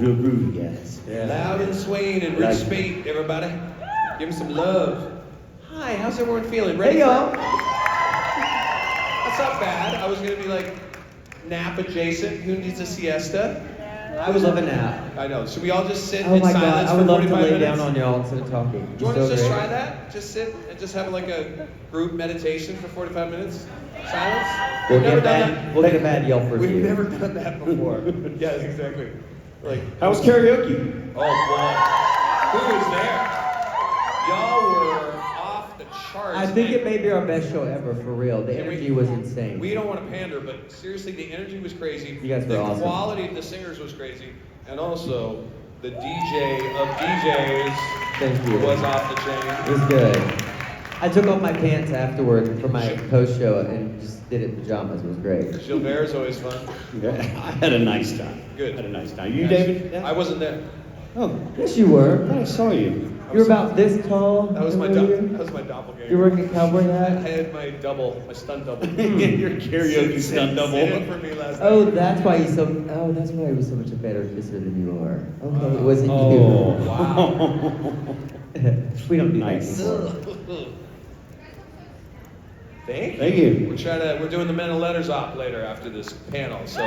real groovy, guys. Yeah. Loud and Swain and Rich Spate, everybody. Give him some love. Hi, how's everyone feeling? Ready? Hey, y'all. That's not bad. I was gonna be like nap adjacent. Who needs a siesta? I would love a nap. I know. Should we all just sit Oh in my God, silence I would for love to 45 lay minutes? down on y'all instead of talking. Do you want to So just great. try that? Just sit and just have like a group meditation for 45 minutes? Silence? We'll We've never get done bad. that. We'll get a bad Yelp review. We've never done that before. Yeah, exactly. Like, How was karaoke? oh boy, who was there? Y'all were off the charts. I think man. it may be our best show ever, for real. The And energy was insane. We don't want to pander, but seriously, the energy was crazy. You guys were the awesome. quality of the singers was crazy, and also the DJ of DJs Thank you. was off the It chain. was good. I took off my pants afterward for my post show and just did it in pajamas. It was great. Gilbert is always fun. Yeah, I had a nice time. Good. Had a nice time. You, David? I wasn't there. Oh, Yes, you were. I saw you. You're about this tall. That was my doppelganger. You're wearing a cowboy I hat. had my stunt double. Your karaoke stunt double. Sit in for me last night. Oh, that's why he's so. Oh, that's why he was so much a better kisser than you are. Okay, it wasn't Oh, Wow. you. We don't do Nice. that anymore. Thank you. We're doing the Men of Letters op later after this panel. So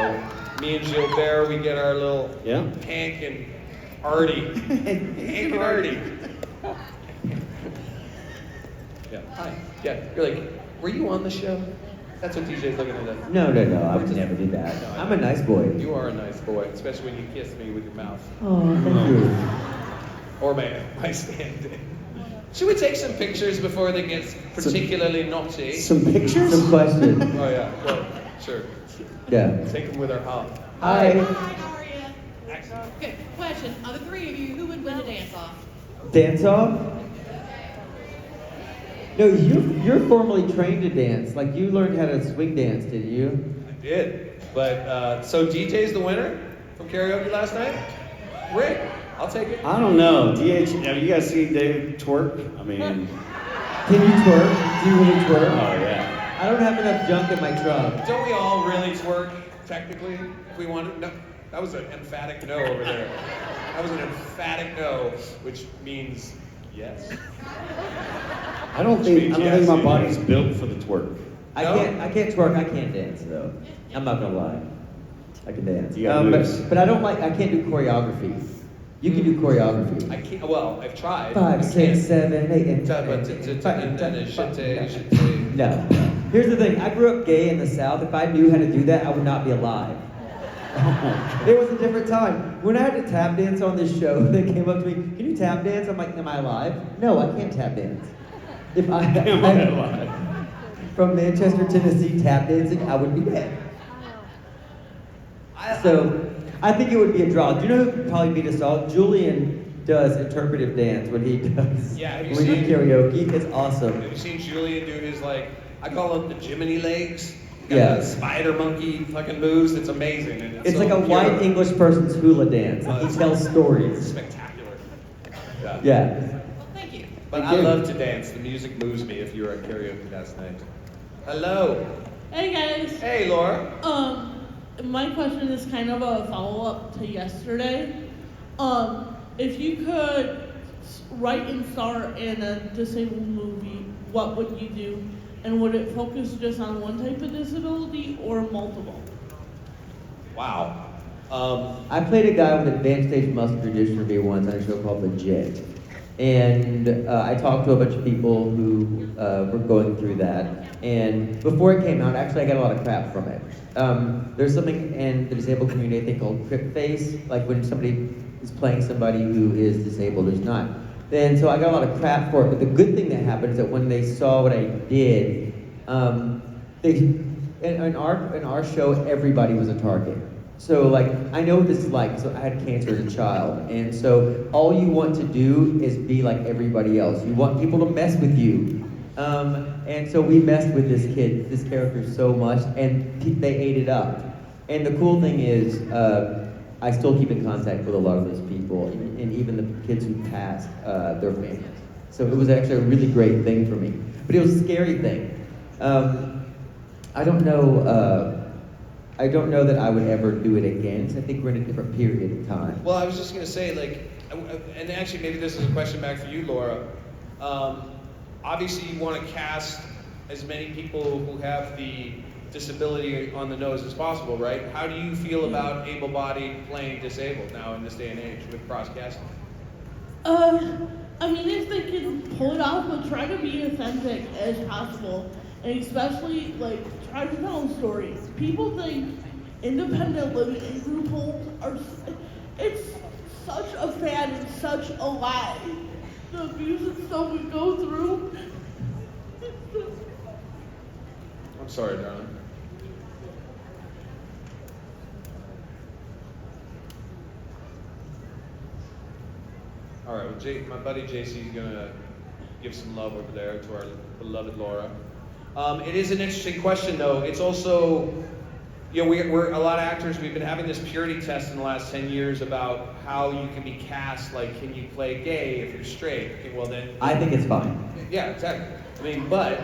me and Gilbert, we get our little Yeah. Hank and Artie. Hank and Artie. Yeah. Hi. Yeah. You're like, were you on the show? That's what DJ's looking at. Us. No, I would never do that. No, I'm a nice boy. You are a nice boy, especially when you kiss me with your mouth. Oh, thank you. Or my stand-in. Should we take some pictures before they get particularly naughty? Some pictures? Some questions. Oh yeah, well, sure. Yeah. Take them with our hop. Hi. Hi, how are you? Good question. Of the three of you, who would win a dance-off? Dance off? No, you're formally trained to dance. Like you learned how to swing dance, didn't you? I did. But, so DJ's the winner from karaoke last night? Great. I'll take it. I don't know. DH, have you guys seen David twerk? I mean, Can you twerk? Do you really twerk? oh yeah. I don't have enough junk in my trunk. Don't we all really twerk, technically, if we wanted? No, that was an emphatic no over there. That was an emphatic no, which means yes. I don't think my yes. body's built for the twerk. I No? can't twerk. I can't dance though. I'm not gonna lie. I can dance. You got moves. but I can't do choreography. You can do choreography. I can't, well, I've tried. 5, I 6, can't. 7, 8, and No. Here's the thing. I grew up gay in the South. If I knew how to do that, I would not be alive. It was a different time. When I had to tap dance on this show, they came up to me, "Can you tap dance?" I'm like, "Am I alive?" No, I can't tap dance. If I Am I alive? from Manchester, Tennessee, tap dancing, I would be dead. So I think it would be a draw. Do you know who could probably beat us all? Julian does interpretive dance when he does Yeah, have you when he seen- does karaoke. It's awesome. Have you seen Julian do his, like, I call them the Jiminy legs? Got Yeah. the spider monkey fucking moves. It's amazing. And It's so like a pure. white English person's hula dance. Oh, He it's tells stories. Spectacular. Yeah. Well, thank you. But Thank I you. love to dance. The music moves me if you were at karaoke last night. Hello. Hey guys. Hey, Laura. My question is kind of a follow-up to yesterday. If you could write and star in a disabled movie, what would you do? And would it focus just on one type of disability or multiple? Wow. I played a guy with advanced stage muscular dystrophy once on a show called Legit. And I talked to a bunch of people who were going through that. And before it came out, actually I got a lot of crap from it. There's something in the disabled community I think called crip face, like when somebody is playing somebody who is disabled who's not. And so I got a lot of crap for it, but the good thing that happened is that when they saw what I did, in our show, everybody was a target. So like, I know what this is like, so I had cancer as a child, and so all you want to do is be like everybody else. You want people to mess with you. And so we messed with this character so much, and they ate it up. And the cool thing is, I still keep in contact with a lot of those people, and even the kids who passed, their families. So it was actually a really great thing for me. But it was a scary thing. I don't know, I don't know that I would ever do it again. 'Cause I think we're in a different period of time. Well, I was just gonna say, like, and actually maybe this is a question back for you, Laura. Obviously you want to cast as many people who have the disability on the nose as possible, right? How do you feel about able-bodied playing disabled now in this day and age with cross-casting? I mean, if they can pull it off, but try to be authentic as possible, and especially like try to tell stories. People think independent living and group homes are. It's such a fad and such a lie. The abuse and stuff we go through. I'm sorry, darling. All right, well, my buddy JC is gonna give some love over there to our beloved Laura. It is an interesting question, though. It's also, you know, we're a lot of actors. We've been having this purity test in the last 10 years about how you can be cast. Like, can you play gay if you're straight? Okay, well then. I think it's fine. Yeah, exactly. I mean, but.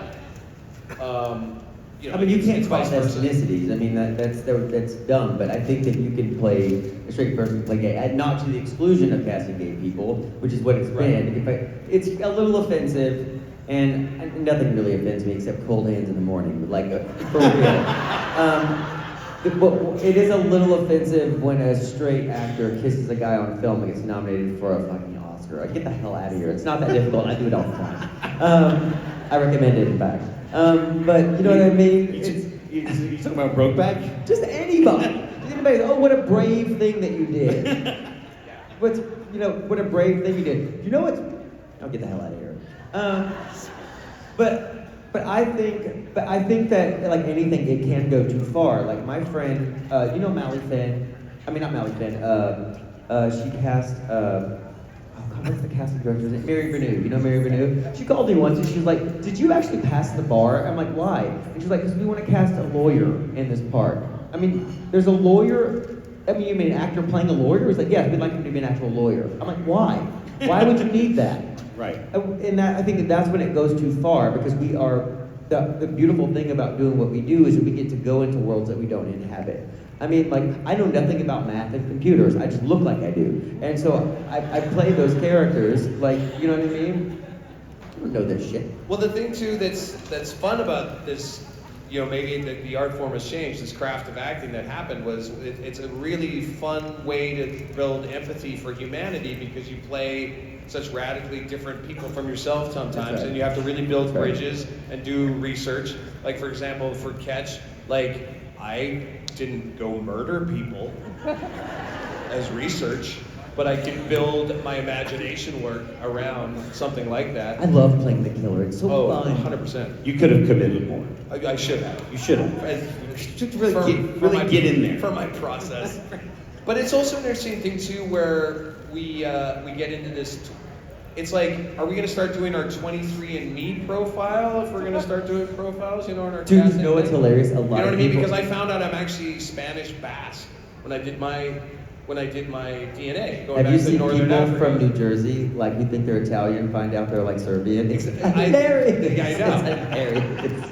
You know, I mean, you can't it's vice cross versa. ethnicities. I mean, that's dumb. But I think that you can play a straight person can play gay, and not to the exclusion of casting gay people, which is what it's been. It's a little offensive, and nothing really offends me except cold hands in the morning. Like for real. It is a little offensive when a straight actor kisses a guy on film and gets nominated for a fucking Oscar. Like, get the hell out of here. It's not that difficult. I do it all the time. I recommend it, in fact. But you know what I mean? You talking about Brokeback? Just anybody. Oh, what a brave thing that you did. What a brave thing you did. You know what? I'll get the hell out of here. But I think that like anything, it can go too far. Like my friend, you know Mally Finn. I mean not Mally Finn. She cast. What's the casting director's name? Mary Renew. You know Mary Renew? She called me once and she was like, "Did you actually pass the bar?" I'm like, "Why?" And she's like, "Because we want to cast a lawyer in this part." I mean, there's a lawyer. I mean, you mean an actor playing a lawyer? He's like, "Yeah, we'd like him to be an actual lawyer." I'm like, "Why? Why would you need that?" Right. And I think that's when it goes too far, because we are the beautiful thing about doing what we do is that we get to go into worlds that we don't inhabit. I mean, like, I know nothing about math and computers. I just look like I do. And so I play those characters, like, you know what I mean? I don't know this shit. Well, the thing too that's fun about this, you know, maybe the art form has changed, this craft of acting that happened was it's a really fun way to build empathy for humanity, because you play such radically different people from yourself sometimes, and you have to really build bridges and do research. Like, for example, for Catch, like, I didn't go murder people as research, but I can build my imagination work around something like that. I love playing the killer. It's so fun. 100%. You could have committed more. I should have. You should have. Just really get in there. For my process. But it's also an interesting thing too, where we get into this. It's like, are we going to start doing our 23andMe profile if we're going to start doing profiles, you know, in our Dude, you casting know what's thing? hilarious? A You lot know what I of mean? people. Because I found out I'm actually Spanish Basque when I did my DNA going Have back you to seen Northern people Africa. from New Jersey, like, you think they're Italian, find out they're like Serbian? It's I hilarious. know. It's hilarious.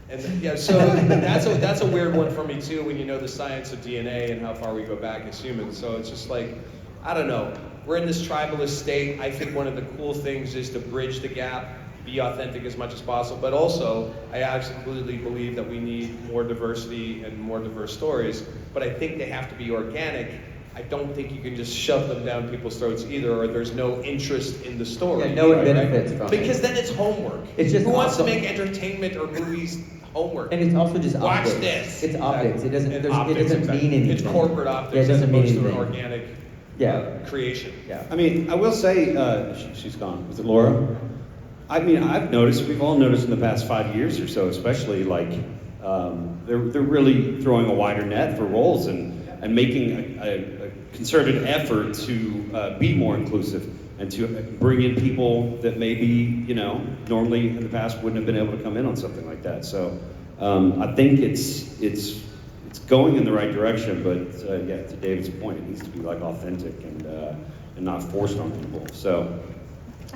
And yeah, so that's a weird one for me too, when you know the science of DNA and how far we go back as humans. So it's just like, I don't know. We're in this tribalist state. I think one of the cool things is to bridge the gap, be authentic as much as possible, but also I absolutely believe that we need more diversity and more diverse stories, but I think they have to be organic. I don't think you can just shove them down people's throats either, or there's no interest in the story. Yeah, no one right? benefits from it. Because then it's homework. It's just Who wants to awesome. make entertainment or movies homework? And it's also just Watch optics. this. It's optics. It doesn't. And It optics, doesn't exactly. mean anything. It's corporate optics Yeah, it as doesn't mean opposed to an anything. organic creation. Yeah. I mean, I will say, she's gone. Was it Laura? I mean, I've noticed, we've all noticed in the past 5 years or so, especially, like, they're really throwing a wider net for roles and making a concerted effort to be more inclusive and to bring in people that maybe, you know, normally in the past wouldn't have been able to come in on something like that. So I think it's going in the right direction, but yeah, to David's point, it needs to be like authentic and not forced on people. So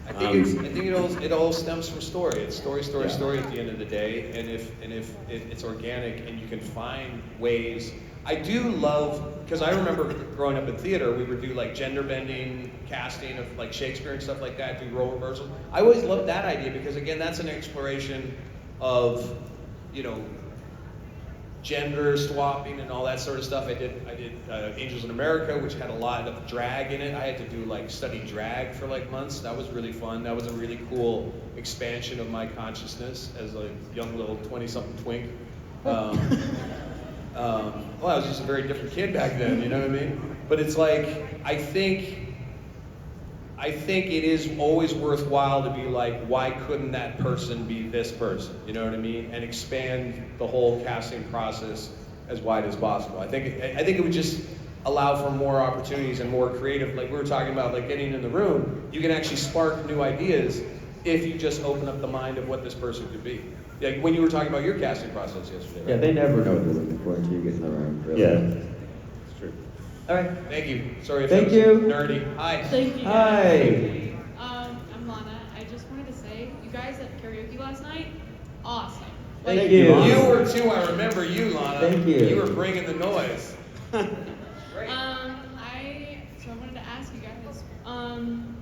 I think it all stems from story. It's story at the end of the day. And if it's organic and you can find ways. I do love, because I remember growing up in theater, we would do like gender bending casting of like Shakespeare and stuff like that, do role reversal. I always loved that idea because again, that's an exploration of, you know, gender swapping and all that sort of stuff. I did Angels in America, which had a lot of drag in it. I had to do like study drag for like months. That was really fun. That was a really cool expansion of my consciousness as a young little 20-something twink. Well, I was just a very different kid back then, you know what I mean? But it's like, I think it is always worthwhile to be like, why couldn't that person be this person? You know what I mean? And expand the whole casting process as wide as possible. I think it would just allow for more opportunities and more creative, like we were talking about, like getting in the room, you can actually spark new ideas if you just open up the mind of what this person could be. Like when you were talking about your casting process yesterday. Right? Yeah, they never know what they're looking for until you get in the room. Really. Yeah, it's true. All right. Thank you. Sorry if Thank that was you. nerdy. Hi. Thank you. Hi. I'm Lana. I just wanted to say, you guys at karaoke last night, awesome. Thank you. You were too. I remember you, Lana. Thank you. You were bringing the noise. Great. So I wanted to ask you guys,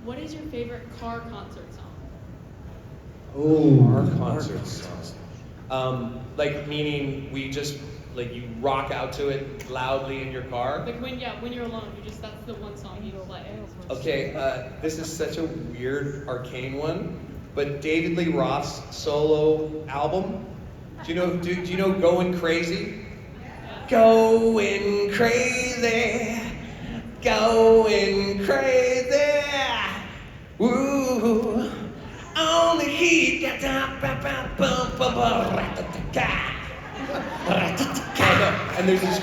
what is your favorite car concert song? Oh, Our concert songs. Like meaning we just like you rock out to it loudly in your car. Like when you're alone, that's the one song you play. Okay, this is such a weird arcane one, but David Lee Roth's solo album. Do you know Going Crazy? Going crazy, going crazy. Woo! Only he got and there's this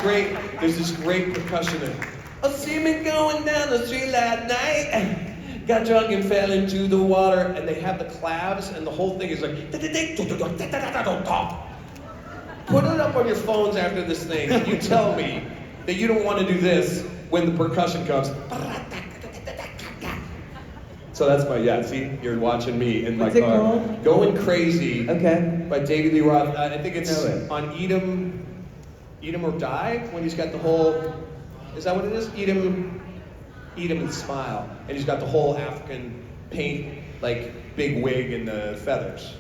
great percussion in it. I see me going down the street last night, got drunk and fell into the water, and they have the claps, and the whole thing is like. Put it up on your phones after this thing, and you tell me that you don't want to do this when the percussion comes. So that's see, you're watching me in my What's it car. called? Going Crazy Okay. by David Lee Roth. I think it's Know it. on Eat 'Em or Die, when he's got the whole, is that what it is? Eat 'Em and Smile. And he's got the whole African paint, like big wig and the feathers.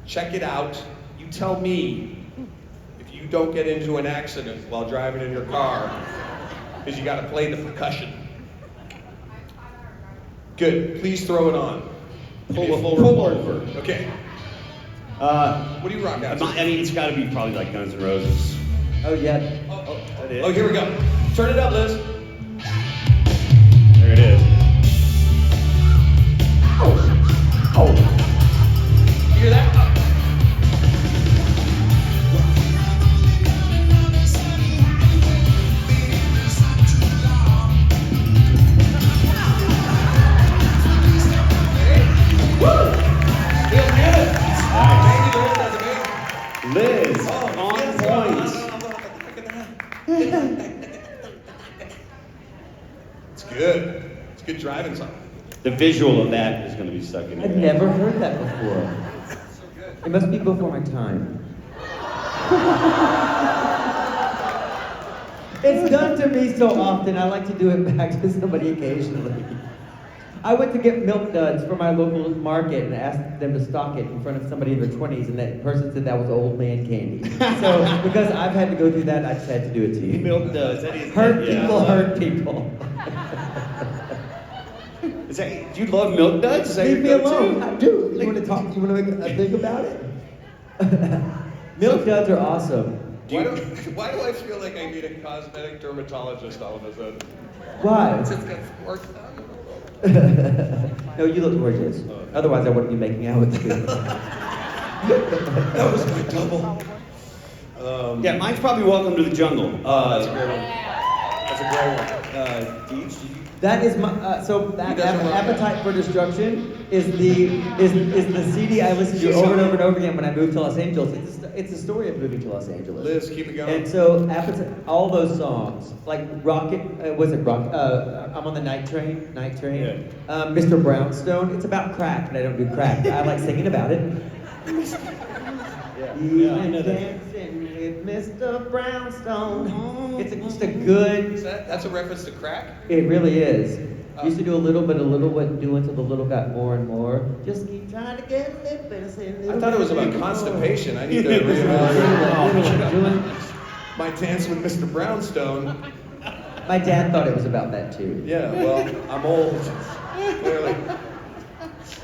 Check it out. You tell me if you don't get into an accident while driving in your car, because you got to play the percussion. Good. Please throw it on. Pull over. Okay. What do you rock out to? I mean, it's got to be probably like Guns N' Roses. Oh, yeah. Oh, here we go. Turn it up, Liz. There it is. You hear that? Liz, Oh, on point. It's good. It's good driving song. The visual of that is going to be stuck in your I've head. never heard that before. It must be before my time. It's done to me so often. I like to do it back to somebody occasionally. I went to get milk duds for my local market and asked them to stock it in front of somebody in their 20s, and that person said that was old man candy. So because I've had to go through that, I just had to do it to you. Milk does. That is, Hurt yeah. people hurt people. Is that, do you love milk duds? Is that Leave me your go-to? alone. I do. You want to talk? You want to think about it? Milk duds are awesome. Why do I feel like I need a cosmetic dermatologist all of a sudden? Why? Since it's got work done. No, you look gorgeous. Otherwise, I wouldn't be making out with you. That was my double. Yeah, mine's probably Welcome to the Jungle. That's a great one. That's a great one. Deej, That is my so that doesn't love that? Appetite for Destruction is the CD I listen to over and over and over again when I moved to Los Angeles. It's a story of moving to Los Angeles. Liz, keep it going. And so all those songs, like Rocket, was it Rocket? I'm on the Night Train. Mr. Brownstone. It's about crack, but I don't do crack. I like singing about it. Yeah, I know that. Dancing with Mr. Brownstone. It's just a good. That's a reference to crack? It really is. Used to do a little bit, do until the little got more and more. Just keep trying to get a little bit. I thought it was about constipation. I need to Little, reevaluate my dance with Mr. Brownstone. My dad thought it was about that too. Yeah, well, I'm old. Clearly.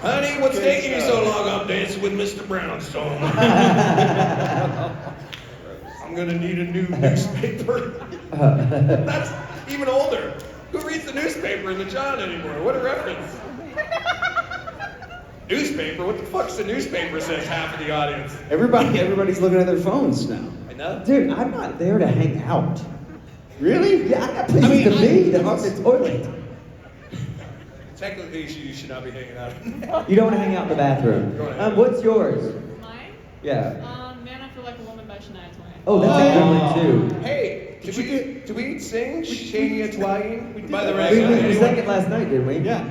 Honey, what's taking you so long? I'm dancing with Mr. Brownstone. I'm gonna need a new newspaper. That's even older. Who reads the newspaper in the John anymore? What a reference. Newspaper? What the fuck's the newspaper, says half of the audience. Everybody's looking at their phones now. I know. Dude, I'm not there to hang out. Really? Yeah, I got places to be. They're off the toilet. Technically, you should not be hanging out. You don't want to hang out in the bathroom. Go ahead. What's yours? Mine? Yeah. Man, I Feel Like a Woman by Shania Twain. Oh, that's a good one too. Hey, do we sing Shania Twain? By the We way, sang it last night, didn't we? Yeah.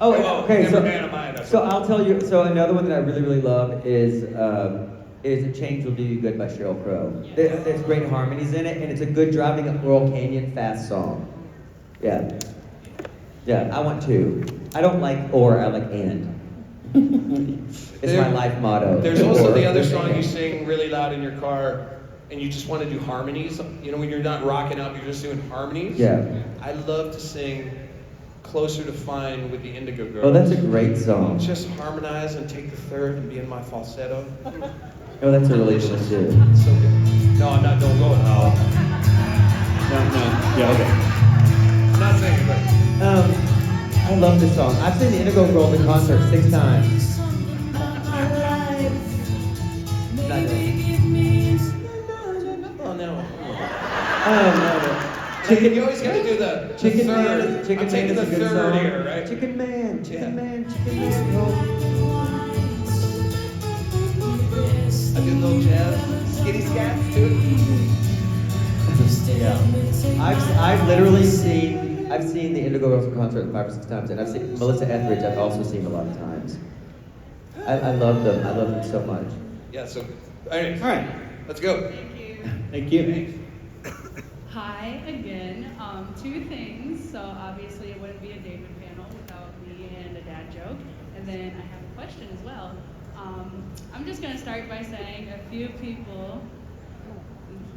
Oh, Oh, okay. never man of mine, that's So I'll tell you. So another one that I really, really love is "A Change Will Do You Good" by Sheryl Crow. There's great harmonies in it, and it's a good driving up Laurel Canyon fast song. Yeah. Yeah, I want two. I don't like or, I like and. It's my life motto. There's also Or. the other song you sing really loud in your car, and you just want to do harmonies. You know, when you're not rocking out, you're just doing harmonies. Yeah. I love to sing "Closer to Fine" with the Indigo Girls. Oh, that's a great song. Just harmonize and take the third and be in my falsetto. Oh, that's a really good one too. So good. No, I'm not. Don't go. No. Yeah, okay. I'm not singing, but. I love this song. I've seen the Indigo Girls in concert 6 times. Oh no. Chicken, You always gotta do the Chicken third. Man. Chicken I'm taking Man is the a good third song. here, right? Chicken Man, Chicken Yeah. Man, Chicken Man. I do a little jazz, skitty scats too. Yeah. I've literally seen the Indigo Girls in concert 5 or 6 times, and I've seen Melissa Etheridge. I've also seen a lot of times. I love them. I love them so much. Yeah. So, all right. All right. Let's go. Thank you. Thank you. Hi again. 2 things. So obviously it wouldn't be a David panel without me and a dad joke. And then I have a question as well. I'm just gonna start by saying a few people,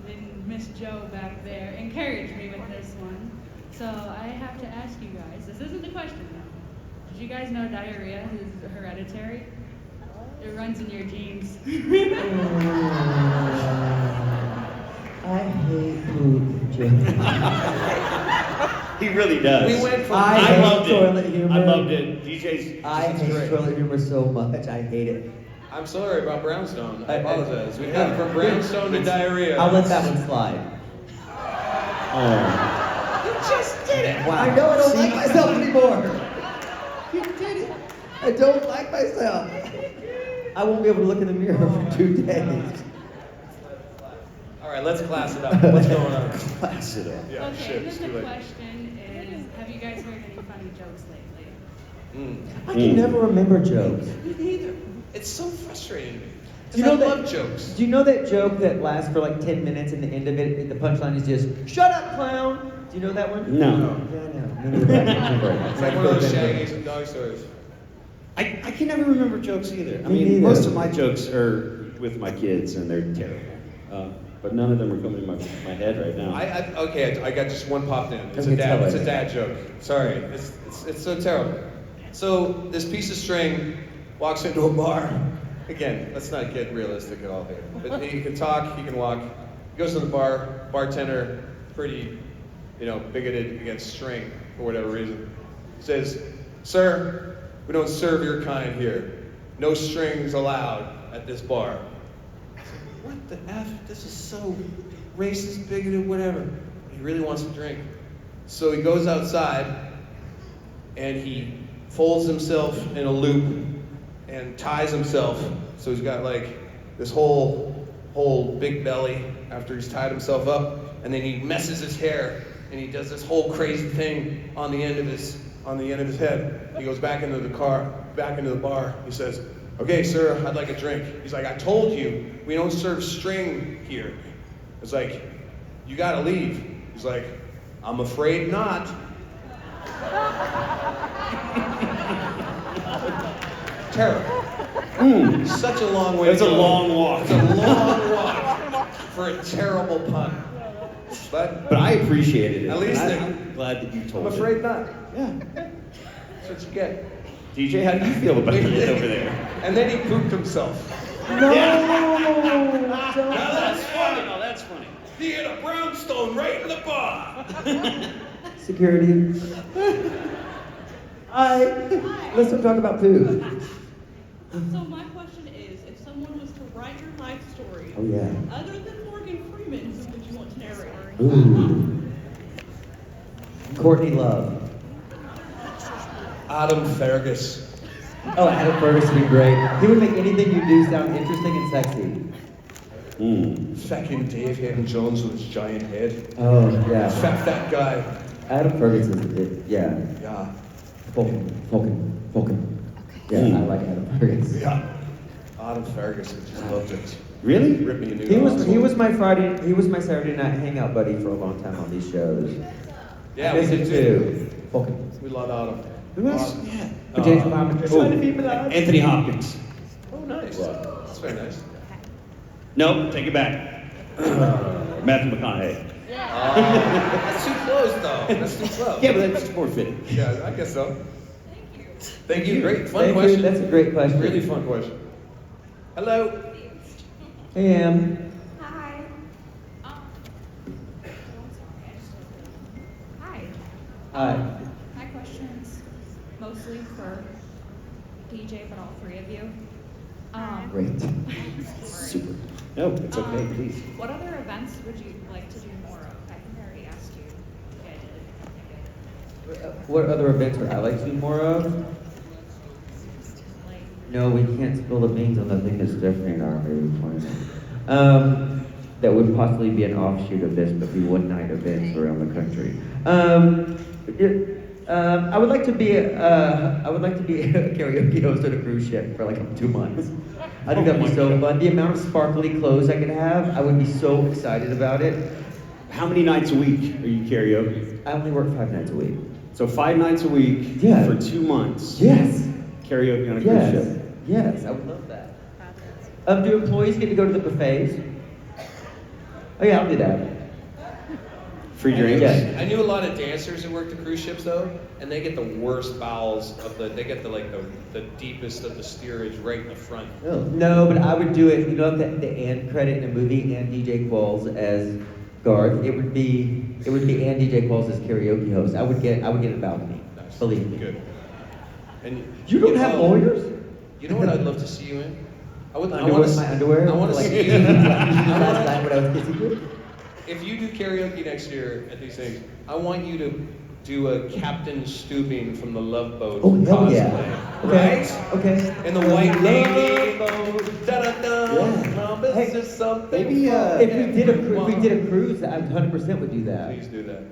and Miss Joe back there, encouraged me with this one. So I have to ask you guys. This isn't the question though. Did you guys know diarrhea is hereditary? It runs in your genes. I hate poop, Jim. He really does. We went from. I I hate loved toilet it. humor. I loved it. DJ's. I hate toilet humor so much. I hate it. I'm sorry about Brownstone. I I- apologize. We've yeah. gone from Brownstone to diarrhea. I'll let that one slide. Oh. You just did it. Wow. I know I don't like myself anymore. You did it. I don't like myself. I won't be able to look in the mirror for 2 days. All right, let's class it up. What's going on? Class it up. Yeah, Okay, shit, it's then too the late. question is, have you guys heard any funny jokes lately? I can never remember jokes. Me neither. It's so frustrating to me. Do you know I that- love jokes. Do you know that joke that lasts for like 10 minutes and the end of it, the punchline is just, "Shut up, clown"? Do you know that one? No. Yeah, I know. Me neither. I can't remember it. It's like one of those Shaggy dog stories. I can never remember jokes either. I Me mean, neither. most of my jokes are with my kids, and they're terrible. But none of them are coming to my head right now. Okay, I got just one popped in. It's Okay, tell it's us. a dad joke. Sorry, it's so terrible. So this piece of string walks into a bar. Again, let's not get realistic at all here. But he can talk, he can walk. He goes to the bar. Bartender, pretty, bigoted against string for whatever reason, says, "Sir, we don't serve your kind here. No strings allowed at this bar." What the F? This is so racist, bigoted, whatever. He really wants to drink. So he goes outside and he folds himself in a loop and ties himself. So he's got like this whole big belly after he's tied himself up, and then he messes his hair and he does this whole crazy thing on the end of his head. He goes back into the bar. He says, "Okay, sir, I'd like a drink." He's like, "I told you we don't serve string here." It's like, "You gotta leave." He's like, "I'm afraid not." Terrible. Such a long way. It's a long walk. It's a long walk for a terrible pun. But I appreciated it. At least and they- I'm glad that you told I'm it. afraid not. Yeah. That's what you get. DJ, how do you feel about it over there? And then he pooped himself. No! Now that's funny. Oh, that's funny. He hit a brownstone right in the bar. Security. Hi. Let's talk about food. So my question is, if someone was to write your life story, Oh yeah. other than Morgan Freeman, who would you want to narrate? Ooh. Courtney Love. Adam Fergus. Oh, Adam Ferguson would be great. He would make anything you do sound interesting and sexy. Fucking Dave Hayden Jones with his giant head. Oh yeah. Fuck that guy. Adam Ferguson. Yeah. Yeah. Fulkin. Yeah, I like Adam Ferguson. Yeah. Adam Fergus, I just loved it. Really? Ripped me a new He nostril. was my Saturday night hangout buddy for a long time on these shows. Yeah, I we miss did him too. Fulkin. We love Adam. Who else? Adam. Yeah. Potato Farmer. Trying to be polite. Anthony Hopkins. Oh, nice. That's very nice. No, take it back. Matthew McConaughey. That's too close, though. That's too close. Yeah, but that's more fitting. Yeah, I guess so. Thank you. Great, fun Thank you. question. That's a great question. Really fun question. Hello. Hey, Em. Hi. Hi. Hi. My question's mostly for DJ, but all three of you. Great. Super. No, it's okay, please. What other events would you like to do more of? I think I already asked you. Yeah, I did. What other events would I like to do more of? Like, No, we can't spill the beans on the thing that Stephanie and I are maybe planning. That would possibly be an offshoot of this, but be one-night events around the country. I would like to be a karaoke host on a cruise ship for like 2 months. I think that'd be so fun. The amount of sparkly clothes I could have, I would be so excited about it. How many nights a week are you karaoke? I only work 5 nights a week. So 5 nights a week Yeah. for 2 months. Yes. Karaoke on a cruise Yes. ship. Yes, I would love that. Do employees get to go to the buffets? Oh yeah, I'll do that. Free drinks? Yeah. I knew a lot of dancers who worked the cruise ships though, and they get the worst bowels of they get the deepest of the steerage right in the front. No, but I would do it. You know, the end credit in a movie and DJ Qualls as Garth. It would be and DJ Qualls as karaoke host. I would get a balcony. Nice. Believe me. Good. And You don't have lawyers? You know what I'd love to see you in? I want My underwear. I want to like see you. last night when I was kissing you. If you do karaoke next year at these things, I want you to do a Captain Stubing from the Love Boat Oh hell cosplay. yeah. Okay. Right? Okay. In the white navy. Love Da-da-da. Yeah. Promise Hey, is something. maybe, fun. If we did a cruise, I 100% would do that. Please do that.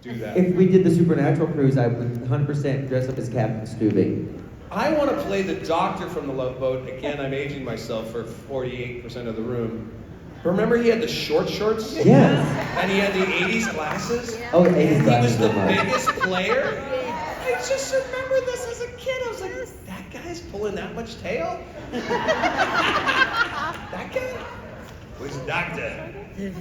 Do that. If we did the Supernatural cruise, I would 100% dress up as Captain Stubing. I want to play the doctor from the Love Boat. Again, I'm aging myself for 48% of the room. Remember he had the short shorts? Yes. And he had the 80s glasses? Oh, 80s And he was glasses the are mine. biggest player? I just remember this as a kid. I was like, that guy's pulling that much tail? That guy? Was a doctor.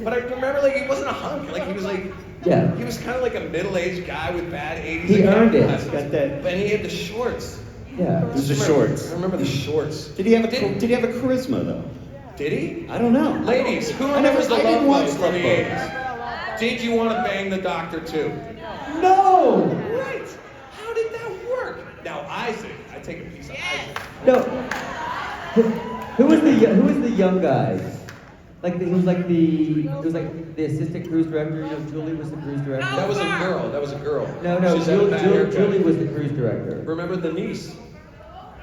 But I remember like he wasn't a hunk. Like he was like, Yeah. he was kind of like a middle-aged guy with bad 80s He earned it. glasses. Got that. But he had the shorts. Yeah. It was the shorts. I remember the shorts. Did he have a charisma though? Did he? I don't know. Ladies, who I never- remembers the I didn't Love watch Boat from the Love Boat. 80s? Did you want to bang the doctor too? No. Right. How did that work? Now Isaac, I take a piece of Isaac. No. Who was the young guys? Like he was like the assistant cruise director. You know, Julie was the cruise director. That was a girl. That was a girl. No, She's had a bad haircut. Julie was the cruise director. Remember the niece?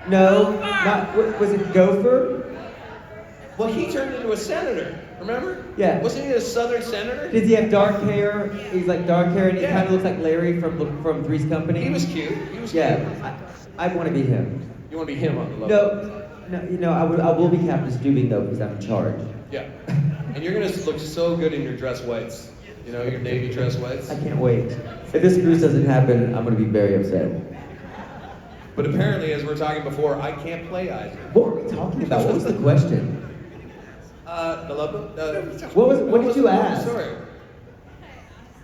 No, not was it Gopher? Well, he turned into a senator. Remember? Yeah. Wasn't he a Southern senator? Does he have dark hair? He's like dark hair, and he Yeah. kind of looks like Larry from Three's Company. He was cute. He was Yeah, cute. I want to be him. You want to be him on the level? No, I will be Captain Stubing though, because I'm in charge. Yeah. And you're gonna look so good in your dress whites. You know, your navy dress whites. I can't wait. If this cruise doesn't happen, I'm gonna be very upset. But apparently, as we were talking before, I can't play either. What were we talking about? What was the question? The love. What did you ask? Sorry.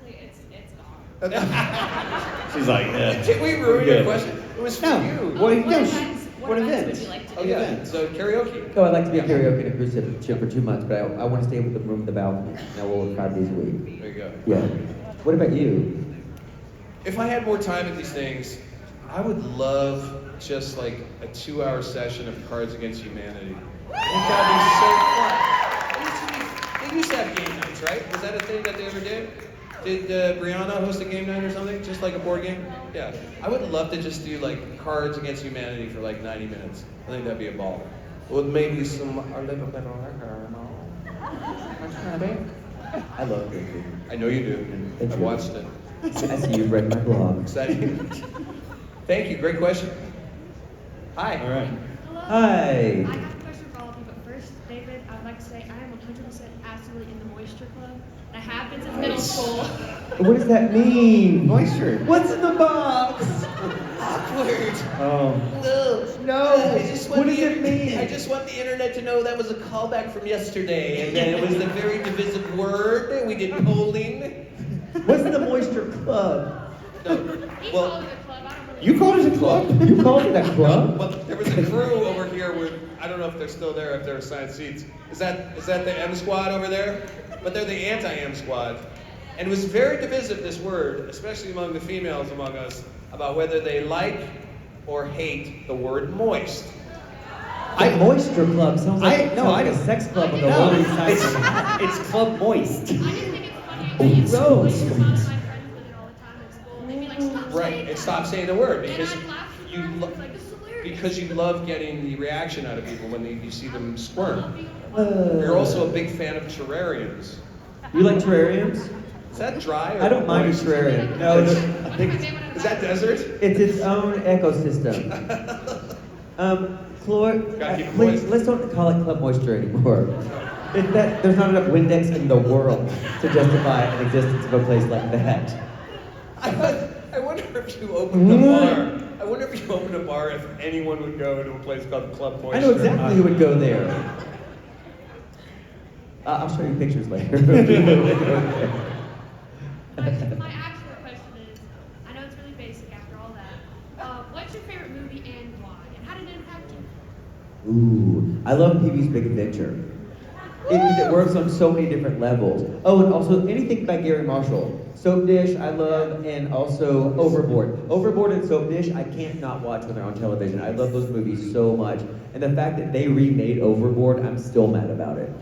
Honestly, it's gone. She's like, Did we ruin good. your question? It was for No. you. What What event? events would you like to Oh do? yeah. So karaoke. Oh, I'd like to be a karaoke in a cruise ship for 2 months, but I want to stay with the room in the balcony. And I will work 5 days a week. There you go. Yeah. What about you? If I had more time at these things, I would love just like a 2-hour session of Cards Against Humanity. I think that'd be so fun. They used to have game nights, right? Was that a thing that they ever did? Did Brianna host a game night or something? Just like a board game? Yeah. I would love to just do like Cards Against Humanity for like 90 minutes. I think that'd be a ball. With maybe some a little bit of I love drinking. I know you do. Thank I you. watched it. I see you've read my blog. Exciting. Thank you. Great question. Hi. all right. Hello. Hi. I have a question for all of you, but first, David, I'd like to say I am 100% absolutely in the Moisture Club. I have been since middle school. What does that mean? Moisture. What's in the box? Awkward. Oh. No. What does the- it mean? I just want the internet to know that was a callback from yesterday, and that it was a very divisive word. We did polling. What's the Moisture Club? No, He well, called it a club. I don't really You called it a club? You called it a club? well, there was a crew over here with, I don't know if they're still there, if they're assigned seats. Is that the M squad over there? But they're the anti-M squad. And it was very divisive, this word, especially among the females among us, about whether they like or hate the word moist. The Moisture Club sounds like, no, sounds like I- a sex club on the No, Lower East Side. it's Club Moist. I just think it's funny. Oh, I used to gross. make fun of my friends with it all the time in school. They'd be like, stop Right, saying and that. stop saying the word And because I'd laugh you so hard, lo- it's like, this is hilarious. because you love getting the reaction out of people when you see them squirm. Uh, You're also a big fan of terrariums. You like terrariums? Is that dry? Or I don't mind a moist? terrarium. No, I think is that desert? it's its own ecosystem. Chloe, Gotta keep it please, moist. let's don't call it Club Moisture anymore. There's not enough Windex in the world to justify an existence of a place like that. I wonder if you opened a bar. I wonder if you opened a bar if anyone would go to a place called Club Moisture. I know exactly who would go there. I'll show you pictures later. But my actual question is, I know it's really basic after all that. What's your favorite movie and why? And how did it impact you? Ooh, I love Pee-wee's Big Adventure. It works on so many different levels. Oh, and also anything by Gary Marshall. Soap Dish, I love, and also Overboard. Overboard and Soap Dish, I can't not watch when they're on television. I love those movies so much. And the fact that they remade Overboard, I'm still mad about it.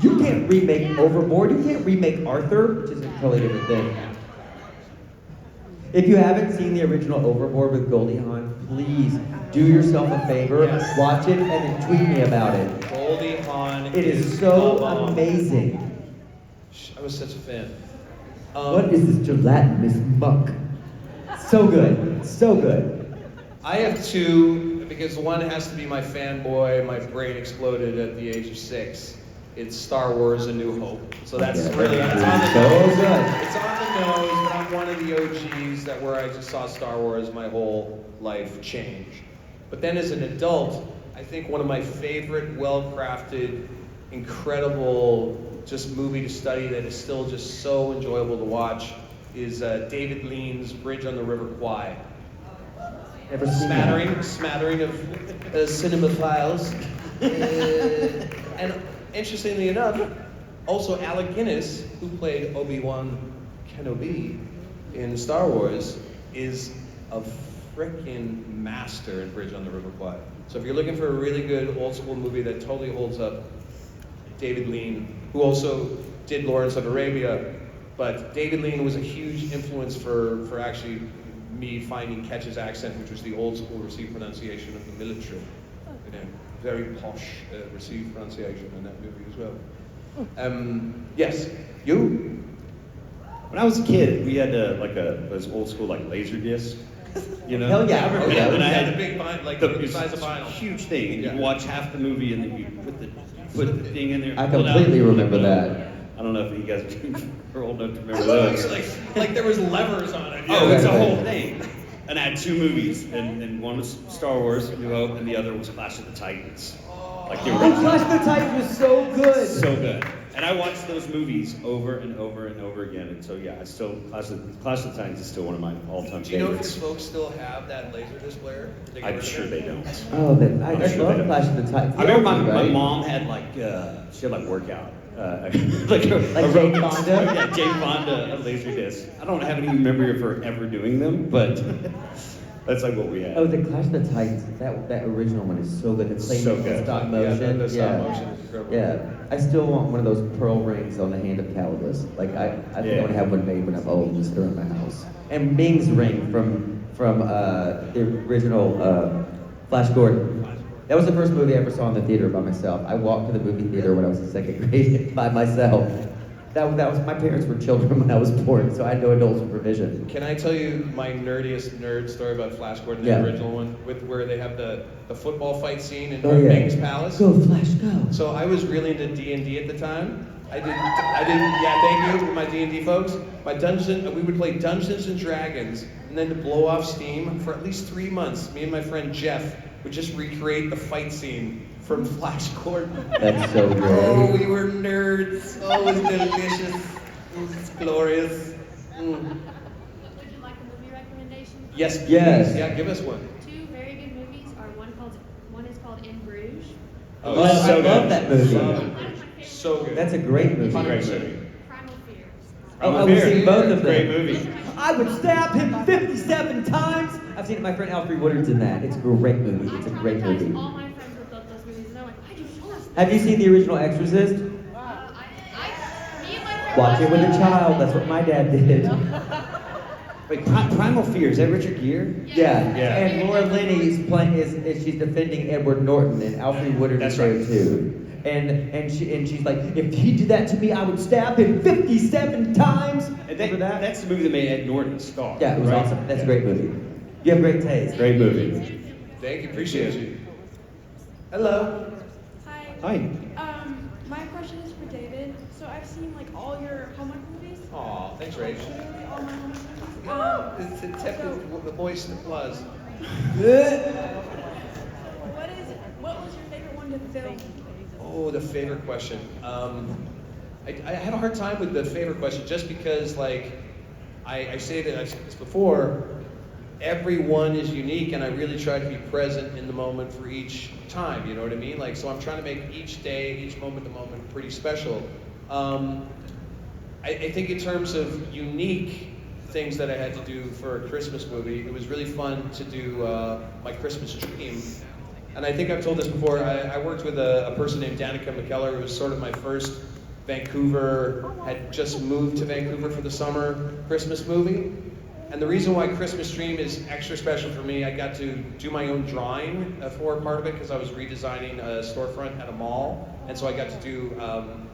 You can't remake Overboard. You can't remake Arthur, which is a totally different thing. If you haven't seen the original Overboard with Goldie Hawn, please do yourself a favor, Yes. watch it, and then tweet me about it. Goldie Hawn. It is so the bomb. amazing. I was such a fan. What is this gelatinous muck? So good, so good. I have two because one has to be my fanboy. My brain exploded at the age of 6. It's Star Wars: A New Hope. So that's Yeah, really it's on the so nose. good. It's on the nose, but I'm one of the OGs that where I just saw Star Wars, my whole life changed. But then as an adult, I think one of my favorite, well-crafted, incredible, just movie to study that is still just so enjoyable to watch is David Lean's Bridge on the River Kwai. Never seen that. Smattering of cinemaphiles. And interestingly enough, also Alec Guinness, who played Obi-Wan Kenobi in Star Wars, is a frickin' master in Bridge on the River Kwai. So if you're looking for a really good old school movie that totally holds up, David Lean, who also did Lawrence of Arabia. But David Lean was a huge influence for actually me finding Ketch's accent, which was the old school received pronunciation of the military. Very posh received pronunciation in that movie as well. Yes, you? When I was a kid, we had those old school like laser discs. You know? Hell yeah, I remember Yeah, those. and I Yeah, had the big vinyl, like the the size of vinyl. huge thing, and Yeah. you watch half the movie, and then you put the thing in there. I pull it out, completely and remember pull it out. that. I don't know if you guys are old enough to remember those. like there was levers on it. Oh, it's a right. whole thing. And I had two movies, and one was Star Wars, New Hope, and the other was Clash of the Titans. Like the Oh, original. Clash of the Titans was so good. So good. And I watched those movies over and over and over again. And so yeah, Clash of the Titans is still one of my all-time Do you know if favorites. your folks still have that Laserdisc player? Did they get rid I'm of sure it? they don't. Oh, I I'm just sure love they don't. Clash of the Titans. I remember my Right? mom had she had workout. Like Jane Fonda? Yeah, Jane Fonda Laserdisc. I don't have any memory of her ever doing them, but that's like what we had. Oh, the Clash of the Titans. That original one is so good. The clay So in good. stop Yeah, motion. the stop motion is incredible. Yeah. I still want one of those pearl rings on the hand of Calibus. Like I think Yeah. I want to have one made when I'm old, just around my house. And Ming's ring from the original Flash Gordon. That was the first movie I ever saw in the theater by myself. I walked to the movie theater when I was in second grade by myself. That was my parents were children when I was born, so I had no adult supervision. Can I tell you my nerdiest nerd story about Flash Gordon, the Yeah. original one, with where they have the football fight scene in Oh, yeah. Ming's Palace? Go Flash, go! So I was really into D&D at the time. I did, yeah, thank you, my D&D folks. We would play Dungeons and Dragons, and then to blow off steam, for at least 3 months, me and my friend Jeff would just recreate the fight scene from Flash Gordon. That's so Oh, great. we were nerds. Oh, it was delicious. It was glorious. Mm. Would you like a movie recommendation? Yes, please. Yes. Yeah, give us one. Two very good movies are one is called In Bruges. Oh, I so love good. that movie. One of my favorites. So good. That's a great movie. Great movie. Primal Fear. Oh, we've seen both of them. Great movie. I would stab him 57 times. I've seen it. My friend Alfred Woodard's in that. It's a great movie. It's a great I movie. traumatized all my friends with those movies, and they're like, why do you show us this? Have you seen the original Exorcist? Me and my friend Watch it with a watched child. That's what my dad did. Wait, Primal Fear, is that Richard Gere? Yeah. Yeah. And Laura Linney is playing is she's defending Edward Norton, and Alfred Woodard That's is there right. too. And she's like, if he did that to me, I would stab him 57 times. And Remember that? that's the movie that made Ed Norton a star. Yeah, it was right? awesome. That's a Yeah. great movie. You have great taste. Great movie. Thank you, appreciate you. Hello. Hi. My question is for David. So I've seen like all your Hallmark movies. Aw, thanks, Rach. Literally all my Hallmark movies. It's a tepid voice and applause. What was your favorite one to film? Oh, the favorite question. I had a hard time with the favorite question just because, like, I say that I've said this before. Everyone is unique, and I really try to be present in the moment for each time. You know what I mean? Like, so I'm trying to make each day, each moment to moment, pretty special. I think in terms of unique things that I had to do for a Christmas movie, it was really fun to do my Christmas dream. And I think I've told this before, I worked with a person named Danica McKellar, who was sort of my first Vancouver, had just moved to Vancouver for the summer Christmas movie. And the reason why Christmas Dream is extra special for me, I got to do my own drawing for part of it because I was redesigning a storefront at a mall. And so I got to do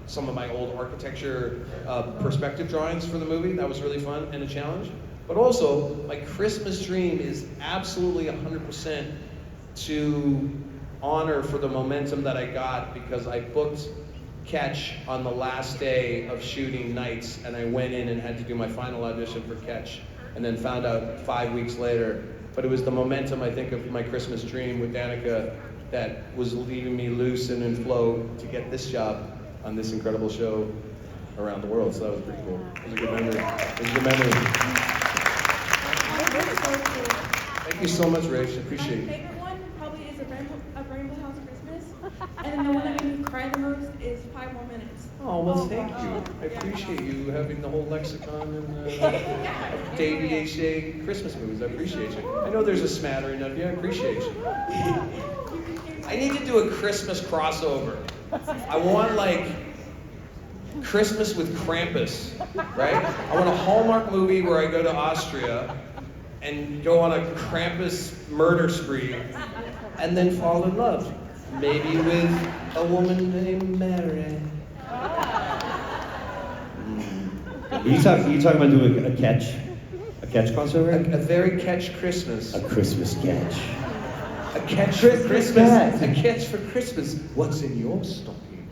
some of my old architecture perspective drawings for the movie. That was really fun and a challenge. But also, my Christmas Dream is absolutely 100% to honor for the momentum that I got because I booked Catch on the last day of shooting Nights, and I went in and had to do my final audition for Catch, and then found out 5 weeks later. But it was the momentum, I think, of my Christmas Dream with Danica that was leaving me loose and in flow to get this job on this incredible show around the world. So that was pretty cool. It was a good memory. It was a good memory. Thank you so much, Rach. Appreciate My it. favorite one probably is a Rainbow House Christmas, and then the one that made me cry the most is 5 More Minutes. Oh, well, thank you. I appreciate you having the whole lexicon and ADHA Christmas movies. I appreciate you. I know there's a smattering of you. I appreciate you. I need to do a Christmas crossover. I want like Christmas with Krampus, right? I want a Hallmark movie where I go to Austria and go on a Krampus murder spree and then fall in love. Maybe with a woman named Mary. Are you talking about doing a catch crossover? A very catch Christmas. A Christmas catch. A catch for Christmas Christmas. catch. A catch for Christmas. What's in your stocking?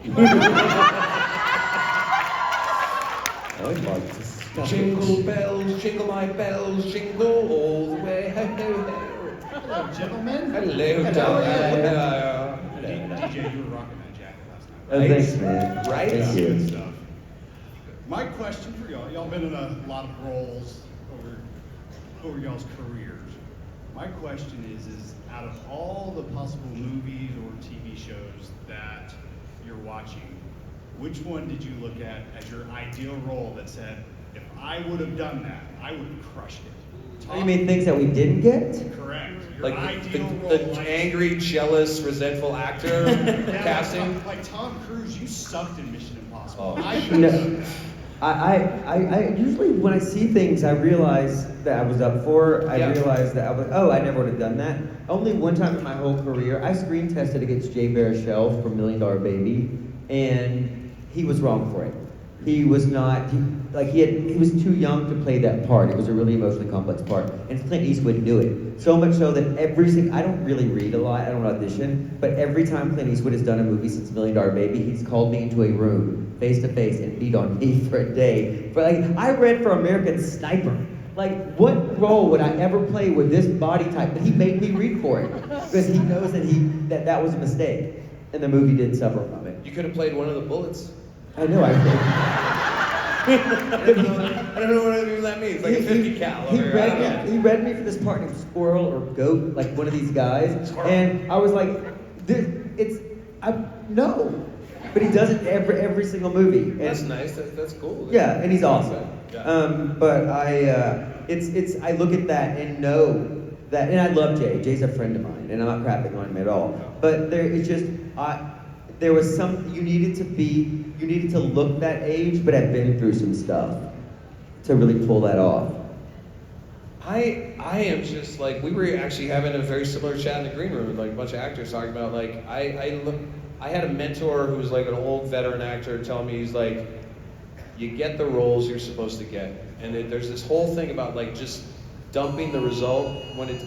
I would like to discuss Jingle bells, jingle my bells, jingle all the way. Ho, ho, ho. Hello, gentlemen. Hello, Hello. darling. DJ, you were rocking that jacket last night. Oh, thanks, man. Right? Thank you. Good stuff. My question for y'all, y'all been in a lot of roles over y'all's careers. My question is out of all the possible movies or TV shows that you're watching, which one did you look at as your ideal role that said, if I would have done that, I would have crushed it? Oh, you mean things that we didn't get? Correct. Your Like ideal role. the angry, jealous, resentful actor Yeah, casting. like Tom Cruise, you sucked in Mission Impossible. Oh. I should have done that. I usually, when I see things I realize that I was up for, I Yeah. realize that I was, oh, I never would have done that. Only one time in my whole career, I screen tested against Jay Baruchel for $1 Million Baby, and he was wrong for it. He was not, he was too young to play that part. It was a really emotionally complex part, and Clint Eastwood knew it. So much so that I don't really read a lot, I don't audition, but every time Clint Eastwood has done a movie since $1 Million Baby, he's called me into a room, face to face, and beat on me for a day. I read for American Sniper. Like, what role would I ever play with this body type? But he made me read for it, because he knows that was a mistake, and the movie did suffer from it. You could have played one of the bullets. I know, I think. I don't know what that means. Like a 50 cal. He read me for this part named Squirrel or Goat, like one of these guys. Squirrel. And I was like, no. But he does it every single movie. And, That's nice. That's cool. yeah, and he's awesome. Yeah. But I look at that and know that, and I love Jay. Jay's a friend of mine, and I'm not crapping on him at all. But there was something you needed to look that age, but have been through some stuff to really pull that off. I am just like, we were actually having a very similar chat in the green room with like a bunch of actors talking about like, I had a mentor who was like an old veteran actor telling me, he's like, you get the roles you're supposed to get. And there's this whole thing about like just dumping the result when it